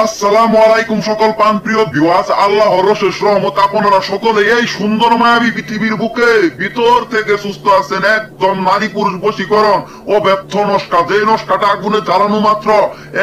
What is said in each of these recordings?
আসসালামু আলাইকুম সকল প্রাণপ্রিয় ভিউয়ার্স, আল্লাহর অশেষ রহমত আপনারা সকলে এই সুন্দর মায়াবী পৃথিবীর বুকে ভিতর থেকে সুস্থ আছেন। একদম নারী পুরুষ বশীকরণ ও ব্যর্থ নস্কা, যে নস্কাটা আগুনে জ্বালানো মাত্র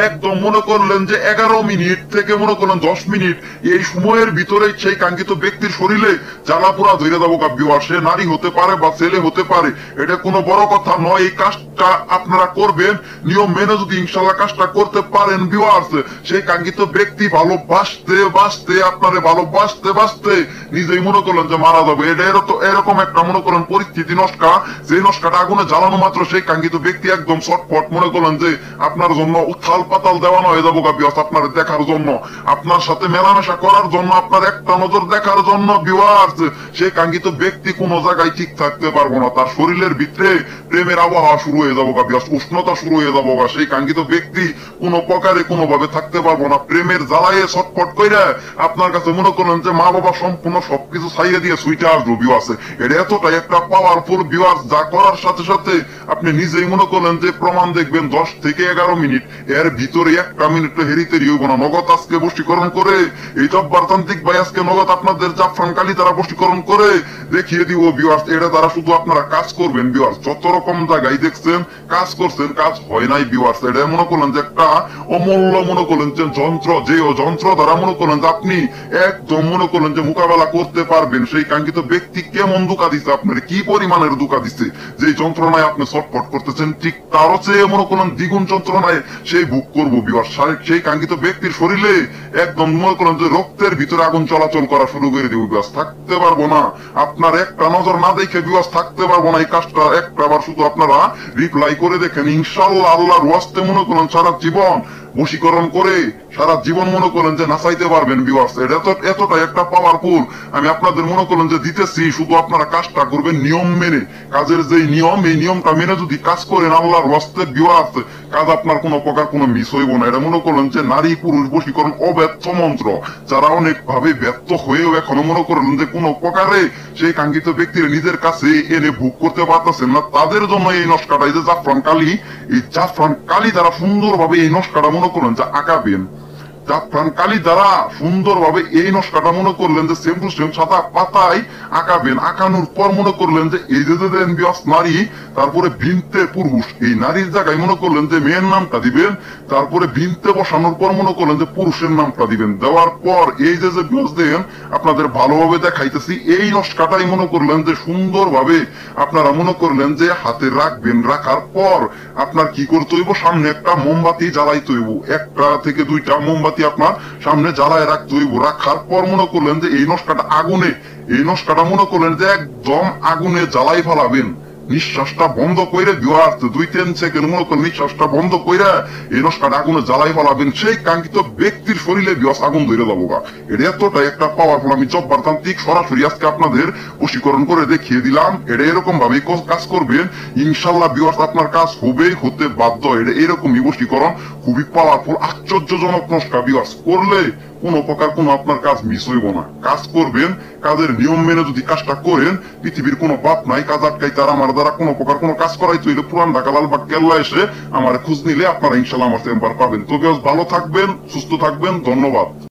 একদম মনে করলেন যে 11 মিনিট থেকে মনে করলেন 10 মিনিট, এই সময়ের ভিতরে সেই কাঙ্ক্ষিত ব্যক্তির শরীরে জ্বালা পোড়া ধরে যাবো। ভিউয়ার্স, সে নারী হতে পারে বা ছেলে হতে পারে, এটা কোনো বড় কথা নয়। এই কাজটা আপনারা করবেন নিয়ম মেনে, যদি ইনশাল্লাহ কাজটা করতে পারেন ভিউয়ার্স, সেই কাঙ্ক্ষিত ব্যক্তি ভালোবাসতে বাসতে আপনারে ভালোবাসতে বাসতে নিজেই মনে করলেন যে মারা যাবে। এটা এরকম একটা মনে করেন পরিস্থিতি নস্কা, যে নস্কাটা আগুনে জ্বালানো মাত্র সেই কাঙ্ক্ষিত ব্যক্তি একদম ছটফট মনে করলেন যে আপনার জন্য উত্থাল পাতাল দেওয়ানো হয়ে যাবো ভিউয়ার্স, আপনার দেখার জন্য, আপনার সাথে মেলামেশা করার জন্য, আপনার একটা নজর দেখার জন্য ভিউয়ার্স। সেই কাঙ্ক্ষিত ব্যক্তি কোনো জায়গায় ঠিক থাকতে পারবো না, তার শরীরের ভিতরে প্রেমের আবহাওয়া শুরু হয়ে যাবো ভিউয়ার্স, উষ্ণতা শুরু হয়ে যাবো। সেই কাঙ্ক্ষিত ব্যক্তি কোনো প্রকারে কোনোভাবে থাকতে পারবো না, প্রেমের জ্বালায় ছটফট কইরা আপনার কাছে মনে করেন যে মা বাবা সম্পূর্ণ সবকিছু ছাইয়ে দিয়ে সুইটা আসবো ভিউয়ার্স। এটা এতটাই একটা পাওয়ারফুল ভিউয়ার্স, যা করার সাথে সাথে আপনি নিজেই মনে করলেন যে প্রমাণ দেখবেন 10 থেকে 11 মিনিট, এর ভিতরে একটা মিনিট হেরিতে হইব না। নগদ আজকে বশীকরণ করে এই জব্বারতান্ত্রিক ভাই আজকে নগদ আপনাদের জাফরান কালি তারা বশীকরণ করে দেখিয়ে দিব ভিউয়ার্স। এটা দ্বারা শুধু আপনারা কাজ করবেন ভিউয়ার্স, যত রকম জায়গায় দেখছেন কাজ করছেন, কাজ হয় নাই ভিউয়ার্স। এটা মনে করলেন যে একটা অমূল্য মনে করলেন যে যন্ত্র, যে যন্ত্র দ্বারা মনে করলেন যে আপনি একদম মনে করলেন যে মোকাবেলা করতে পারবেন সেই কাঙ্ক্ষিত ব্যক্তি কেমন ধোঁকা দিচ্ছে, আপনার কি পরিমাণের ধোঁকা দিচ্ছে, যে যন্ত্রণায় আপনি ছটফট করতেছেন ঠিক তারও চেয়ে মনে করলেন দ্বিগুণ যন্ত্রণায় সেই ভোগ করবো ভিউয়ার্স। সেই কাঙ্ক্ষিত ব্যক্তির শরীরে একদম মনে করলেন যে রক্তের ভিতরে আগুন চলাচল করা শুরু করে দিব ভিউয়ার্স, থাকতে পারবো না। আপনার একটা নজর না দেখে ভিউয়ার্স থাকতে পারবো না। এই কাজটা একবার শুধু আপনারা রিপ্লাই করে দেখেন, ইনশাআল্লাহ আল্লাহর ওয়াস্তে মনে করেন সারা জীবন বশীকরণ করে সারা জীবন মনে করেন যে নাচাইতে পারবেন ভিউয়ার্স। এটা তো এতটাই একটা পাওয়ারফুল, আমি আপনাদের মনে করেন যে দিতেছি, শুধু আপনারা কাজটা করবেন নিয়ম মেনে। কাজের যে নিয়ম, এই নিয়মটা মেনে যদি কাজ করেন আল্লাহর ওয়াস্তে ভিউয়ার্স, কাজ আপনার কোনো প্রকার কোনো মিস হইব না। এটা মনে করেন যে নারী পুরুষ বশীকরণ অব্যর্থ মন্ত্র, যারা অনেক ভাবে ব্যর্থ হয়েও এখনো মনে করেন যে কোনো প্রকারে সেই কাঙ্ক্ষিত ব্যক্তির নিজের কাছে এনে ভোগ করতে পারতেছেন না, তাদের জন্য এই নস্কাটা, এই যে জাফরান কালি, এই জাফরান কালি দ্বারা সুন্দরভাবে এই নস্কাটা মনে করেন যে আঁকাবেন। জাফরান কালি দ্বারা সুন্দরভাবে এই নস্কাটা মনে করলেন যে সেম টু সেম সাদা পাতায় আঁকাবেন। আঁকানোর পর মনে করলেন যে এই যে নারী, তারপরে বিনতে পুরুষ, এই নারীর জায়গায় মনে করলেন যে মেয়ের নামটা দিবেন, তারপরে বিনতে বসানোর পর মনে করলেন যে পুরুষের নামটা দিবেন। দেওয়ার পর এই যে বিয়স দেন আপনাদের ভালোভাবে দেখাইতেছি, এই নস্কাটাই মনে করলেন যে সুন্দরভাবে আপনারা মনে করলেন যে হাতে রাখবেন। রাখার পর আপনার কি করতে হইব, সামনে একটা মোমবাতি জ্বালাইতে হইব, একটা থেকে দুইটা মোমবাতি আপনার সামনে জ্বালায় রাখতে হইব। রাখার পর মনে করলেন যে এই নস্কাটা আগুনে, এই নস্কাটা মনে করলেন যে একদম আগুনে জ্বালাই ফেলাবেন। নিঃশ্বাসটা বন্ধ করে ভিউয়ার্স 2-3 সেকেন্ড মনে করেন নিঃশ্বাসটা বন্ধ করে এই নস্কাটা আগুনে জ্বালাই ফেলাবেন। সেই কাঙ্ক্ষিত ব্যক্তির শরীরে ভিউয়ার্স আগুন ধরে যাবো। এটা এতটাই একটা পাওয়ারফুল, আমি জব্বারতান্ত্রিক সরাসরি আজকে আপনাদের বশীকরণ করে দেখিয়ে দিলাম। এটা এরকম ভাবে কাজ করবেন, ইনশাল্লাহ ভিউয়ার্স আপনার কাজ হবেই, হতে বাধ্য। এটা এরকমই বশীকরণ, খুবই পাওয়ারফুল, আশ্চর্যজনক নস্কা ভিউয়ার্স। করলে কোন প্রকার কোন আপনার কাজ মিস হইব না। কাজ করবেন, কাজের নিয়ম মেনে যদি কাজটা করেন, পৃথিবীর কোনো বাপ নাই কাজ আটকাই তার আমার দ্বারা কোনো প্রকার কোনো কাজ করাই তৈরি। পুরান ঢাকা লালবাগ কেল্লা এসে আমার খোঁজ নিলে আপনারা ইনশাল্লাহ আমার চেম্বার পাবেন। তো ভালো থাকবেন, সুস্থ থাকবেন, ধন্যবাদ।